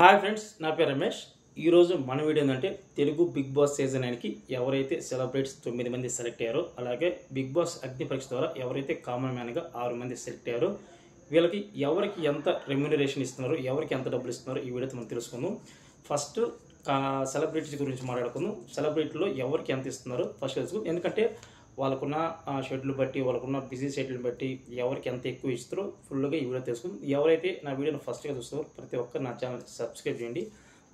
Hi friends, నా పేరు రమేష్. ఈరోజు మన వీడియో ఏంటంటే తెలుగు బిగ్ బాస్ సీజన్ 9కి ఎవరైతే సెలబ్రిటీస్ 9 మంది సెలెక్ట్ అయ్యారో, అలాగే బిగ్ బాస్ అగ్ని పరీక్ష ద్వారా ఎవరైతే కామన్ మ్యాన్గా 6 మంది సెలెక్ట్ అయ్యారో వీళ్ళకి ఎవరికి ఎంత రెమ్యూనరేషన్ ఇస్తున్నారు, ఎవరికి ఎంత డబ్బులు ఇస్తున్నారు, ఈ వీడియోతో మనం తెలుసుకుందాం. ఫస్ట్ సెలబ్రిటీస్ గురించి మాట్లాడుకుందాం. సెలబ్రిటీలో ఎవరికి ఎంత ఇస్తున్నారు ఫస్ట్ తెలుసుకుందాం. ఎందుకంటే వాళ్ళకున్న షెడ్యూల్ బట్టి, వాళ్ళకున్న బిజీ షెడ్యూల్ బట్టి ఎవరికి ఎంత ఎక్కువ ఇస్తారో ఫుల్గా ఈ వీడియో తెలుసుకుందాం. ఎవరైతే నా వీడియోని ఫస్ట్గా చూస్తారో ప్రతి ఒక్కరు నా ఛానల్ సబ్స్క్రైబ్ చేయండి.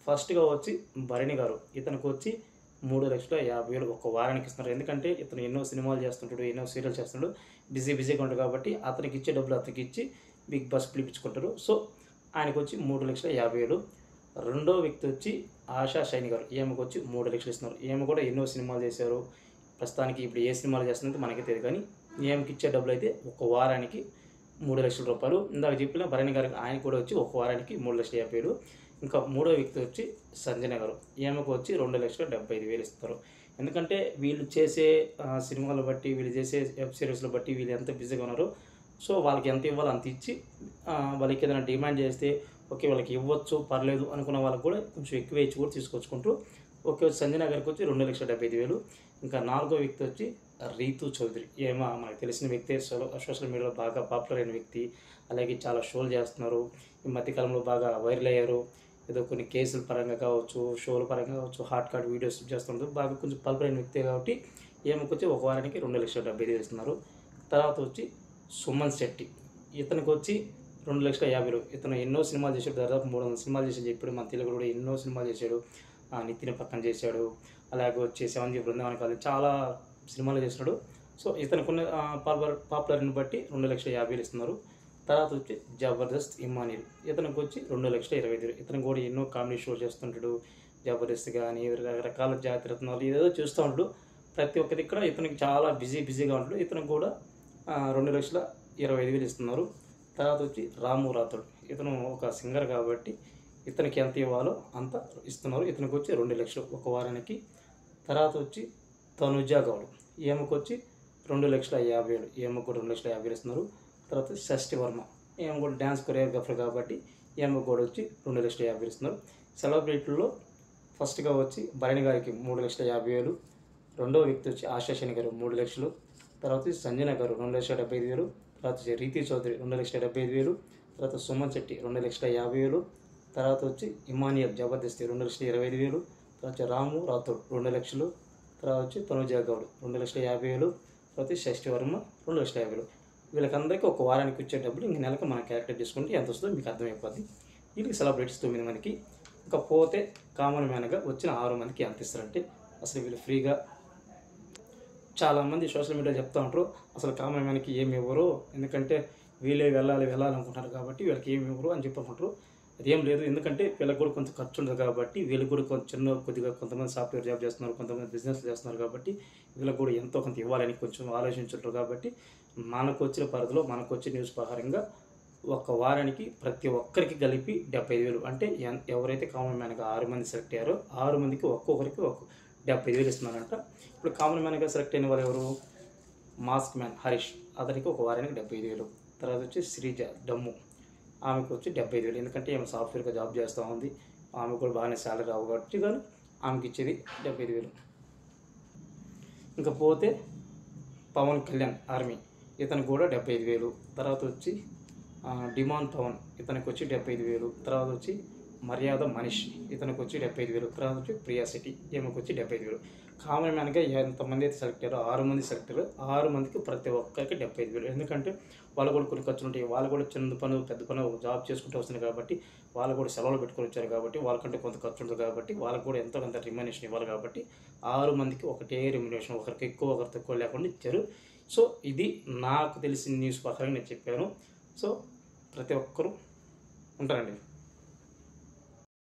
ఫస్ట్గా వచ్చి భరణి గారు, ఇతనికి వచ్చి 3,50,000 ఒక వారానికి ఇస్తున్నారు. ఎందుకంటే ఇతను ఎన్నో సినిమాలు చేస్తుంటాడు, ఎన్నో సీరియల్స్ చేస్తున్నాడు, బిజీగా ఉంటాడు కాబట్టి అతనికి ఇచ్చే డబ్బులు అతనికి ఇచ్చి బిగ్ బాస్ పిలిపించుకుంటారు. సో ఆయనకు వచ్చి 3,50,000. రెండో వ్యక్తి వచ్చి ఆశా షైని గారు, ఈమెకు వచ్చి 3 లక్షలు ఇస్తున్నారు. ఈమె కూడా ఎన్నో సినిమాలు చేశారు. ప్రస్తుతానికి ఇప్పుడు ఏ సినిమాలు చేస్తుందంటే మనకి తెలియదు, కానీ ఈమెకి ఇచ్చే డబ్బులు అయితే ఒక వారానికి 3 లక్షల రూపాయలు. ఇందాక చెప్పిన భరణి గారికి ఆయన కూడా వచ్చి ఒక వారానికి 3,50,000. ఇంకా మూడో వ్యక్తి వచ్చి సంజన గారు, ఈమెకు వచ్చి 2,75,000 ఇస్తారు. ఎందుకంటే వీళ్ళు చేసే సినిమాలు బట్టి, వీళ్ళు చేసే వెబ్ సిరీస్లు బట్టి వీళ్ళు ఎంత బిజీగా ఉన్నారో, సో వాళ్ళకి ఎంత ఇవ్వాలో అంత ఇచ్చి వాళ్ళకి ఏదైనా డిమాండ్ చేస్తే ఓకే వాళ్ళకి ఇవ్వచ్చు పర్లేదు అనుకున్న వాళ్ళకి కూడా కొంచెం ఎక్కువ ఇచ్చి కూడా తీసుకొచ్చుకుంటారు. ఓకే, సంజన గారికి వచ్చి 2,75,000. ఇంకా నాలుగో వ్యక్తి వచ్చి రీతు చౌదరి, ఏమో మనకు తెలిసిన వ్యక్తి, సోషల్ మీడియాలో బాగా పాపులర్ అయిన వ్యక్తి, అలాగే చాలా షోలు చేస్తున్నారు. ఈ మధ్యకాలంలో బాగా వైరల్ అయ్యారు. ఏదో కొన్ని కేసుల పరంగా కావచ్చు, షోల పరంగా కావచ్చు, హాట్ కార్డ్ వీడియోస్ చేస్తున్నారు. బాగా కొంచెం పాపులర్ అయిన వ్యక్తి కాబట్టి ఏమకు వచ్చి ఒక వారానికి 2,75,000 ఇస్తున్నారు. తర్వాత వచ్చి సుమన్ శెట్టి, ఇతనికి వచ్చి 2,50,000. ఇతను ఎన్నో సినిమాలు చేశాడు, దాదాపు 300 సినిమాలు చేశాడు. ఇప్పుడు మన తెలుగులో కూడా ఎన్నో సినిమాలు చేశాడు. నితిన్ పక్కన చేశాడు, అలాగే వచ్చి 7G బృందావన కాలేజ్, చాలా సినిమాలు చేస్తున్నాడు. సో ఇతనుకున్న పాపులర్ని బట్టి 2,50,000 ఇస్తున్నారు. తర్వాత వచ్చి జబర్దస్త్ ఇమానియల్, ఇతనికి వచ్చి 2,25,000. ఇతను కూడా ఎన్నో కామెడీ షో చేస్తుంటాడు. జబర్దస్త్ కానీ రకరకాల జాతిరత్నాలు ఏదో చూస్తూ ఉంటాడు. ప్రతి ఒక్కరి ఇక్కడ ఇతనికి చాలా బిజీగా ఉంటాడు. ఇతనికి కూడా 2,25,000 ఇస్తున్నారు. తర్వాత వచ్చి రాము రాథోడ్, ఇతను ఒక సింగర్ కాబట్టి ఇతనికి ఎంత ఇవ్వాలో అంత ఇస్తున్నారు. ఇతనికి వచ్చి 2 లక్షలు ఒక వారానికి. తర్వాత వచ్చి తనుజ గౌడ్, ఈమెకు వచ్చి 2,50,000. ఈమెకు కూడా 2,50,000 ఇస్తున్నారు. తర్వాత షష్ఠి వర్మ, ఈమె కూడా డ్యాన్స్ కొరియోగ్రాఫర్ కాబట్టి ఈమెకు కూడా వచ్చి 2,50,000 ఇస్తున్నారు. సెలబ్రిటీల్లో ఫస్ట్గా వచ్చి భరణి గారికి 3,50,000. రెండో వ్యక్తి వచ్చి ఆశా షైని గారు 3 లక్షలు. తర్వాత వచ్చి సంజన గారు 2,75,000. తర్వాత వచ్చి రీతి చౌదరి 2,75,000. తర్వాత సుమన్ శెట్టి 2,50,000. తర్వాత వచ్చి ఇమానియల్ జబర్దస్త్ 2,25,000. తర్వాత వచ్చి రాము రాథోడ్ 2 లక్షలు. తర్వాత వచ్చి తనుజ గౌడ్ 2,50,000. తర్వాత షష్ఠి వర్మ 2,50,000. వీళ్ళకందరికీ ఒక వారానికి వచ్చే డబ్బులు ఇంక నెలకు మనం క్యాలిక్యులేట్ చేసుకుంటే ఎంత వస్తుందో మీకు అర్థమైపోద్ది. వీళ్ళకి సెలబ్రిటీస్ 9 మందికి. ఇంకా పోతే కామన్ మ్యాన్గా వచ్చిన 6 మందికి ఎంత ఇస్తారంటే, అసలు వీళ్ళు ఫ్రీగా, చాలామంది సోషల్ మీడియాలో చెప్తూ ఉంటారు అసలు కామన్ మ్యాన్కి ఏమి ఇవ్వరు, ఎందుకంటే వీళ్ళే వెళ్ళాలనుకుంటారు కాబట్టి వీళ్ళకి ఏమి ఇవ్వరు అని చెప్పుకుంటారు. అదేం లేదు, ఎందుకంటే వీళ్ళకి కూడా కొంచెం ఖర్చు ఉంటుంది కాబట్టి, వీళ్ళకి కూడా కొద్దిగా కొంతమంది సాఫ్ట్వేర్ జాబ్ చేస్తున్నారు, కొంతమంది బిజినెస్ చేస్తున్నారు కాబట్టి వీళ్ళకి కూడా ఎంతో కొంత ఇవ్వాలని కొంచెం ఆలోచించుంటారు. కాబట్టి మనకు వచ్చిన పరిధిలో, మనకు వచ్చే న్యూస్ ప్రకారంగా ఒక వారానికి ప్రతి ఒక్కరికి కలిపి 75,000. అంటే ఎవరైతే కామన్ మ్యాన్గా 6 మంది సెలెక్ట్ అయ్యారో 6 మందికి ఒక్కొక్కరికి 75,000 ఇస్తున్నారంట. ఇప్పుడు కామన్ మ్యాన్గా సెలెక్ట్ అయిన వాళ్ళు ఎవరు? మాస్క్ మ్యాన్ హరీష్, అతనికి ఒక వారానికి 75,000. తర్వాత వచ్చి శ్రీజ డమ్ము, ఆమెకు వచ్చి 75,000. ఎందుకంటే ఆమె సాఫ్ట్వేర్గా జాబ్ చేస్తూ ఉంది, ఆమె కూడా బాగానే శాలరీ రావు కాబట్టి కానీ ఆమెకి ఇచ్చేది 75,000. ఇంకా పోతే పవన్ కళ్యాణ్ ఆర్మీ, ఇతనికి కూడా 75,000. తర్వాత వచ్చి డిమాండ్ పవన్, ఇతనికి వచ్చి 75,000. తర్వాత వచ్చి మర్యాద మనీష్, ఇతనికి వచ్చి 75,000. తర్వాత వచ్చి ప్రియా శెట్టి, ఈమెకు వచ్చి 75,000. కామన్ మ్యాన్గా ఎంతమంది అయితే సెలెక్ట్ అయ్యారో 6 మంది సెలెక్ట్ అయ్యారో 6 మందికి ప్రతి ఒక్కరికి 75,000. ఎందుకంటే వాళ్ళు కూడా కొన్ని ఖర్చులు ఉంటాయి, వాళ్ళు కూడా చిన్న పని పెద్ద పని ఒక జాబ్ చేసుకుంటూ వస్తున్నారు కాబట్టి, వాళ్ళు కూడా సెలవులు పెట్టుకొని వచ్చారు కాబట్టి వాళ్ళకంటే కొంత ఖర్చు ఉంటుంది కాబట్టి వాళ్ళకు కూడా ఎంతో కొంత రెమ్యునరేషన్ ఇవ్వాలి కాబట్టి 6 మందికి ఒకటే రెమ్యునరేషన్, ఒకరికి ఎక్కువ ఒకరికి తక్కువ లేకుండా ఇచ్చారు. సో ఇది నాకు తెలిసిన న్యూస్ ప్రకారం నేను చెప్పాను. సో ప్రతి ఒక్కరూ ఉంటారండి.